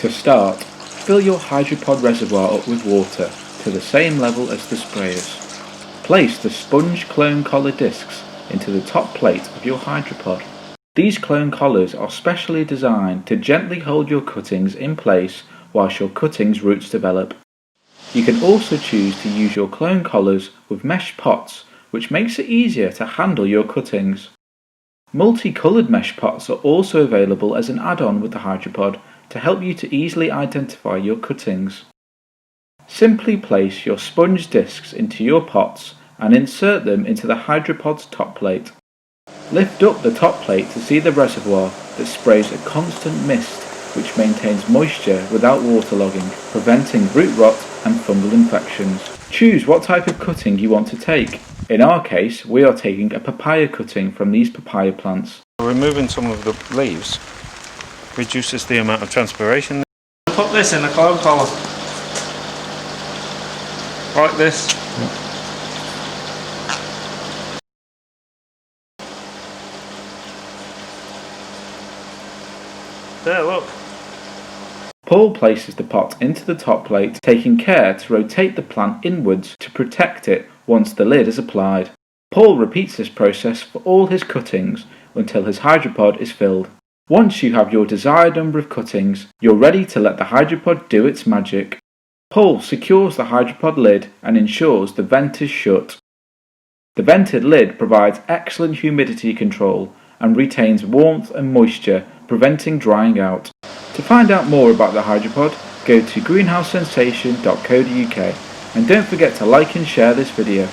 To start, fill your Hydropod reservoir up with water to the same level as the sprayers. Place the sponge clone collar discs into the top plate of your Hydropod. These clone collars are specially designed to gently hold your cuttings in place whilst your cuttings' roots develop. You can also choose to use your clone collars with mesh pots, which makes it easier to handle your cuttings. Multicoloured mesh pots are also available as an add-on with the Hydropod to help you to easily identify your cuttings. Simply place your sponge discs into your pots and insert them into the Hydropod's top plate. Lift up the top plate to see the reservoir that sprays a constant mist which maintains moisture without waterlogging, preventing root rot and fungal infections. Choose what type of cutting you want to take. In our case, we are taking a papaya cutting from these papaya plants. Removing some of the leaves reduces the amount of transpiration. Put this in the clone collar. Like this. There, look. Paul places the pot into the top plate, taking care to rotate the plant inwards to protect it once the lid is applied. Paul repeats this process for all his cuttings until his Hydropod is filled. Once you have your desired number of cuttings, you're ready to let the Hydropod do its magic. Paul secures the Hydropod lid and ensures the vent is shut. The vented lid provides excellent humidity control and retains warmth and moisture, preventing drying out. To find out more about the Hydropod, go to greenhousesensation.co.uk and don't forget to like and share this video.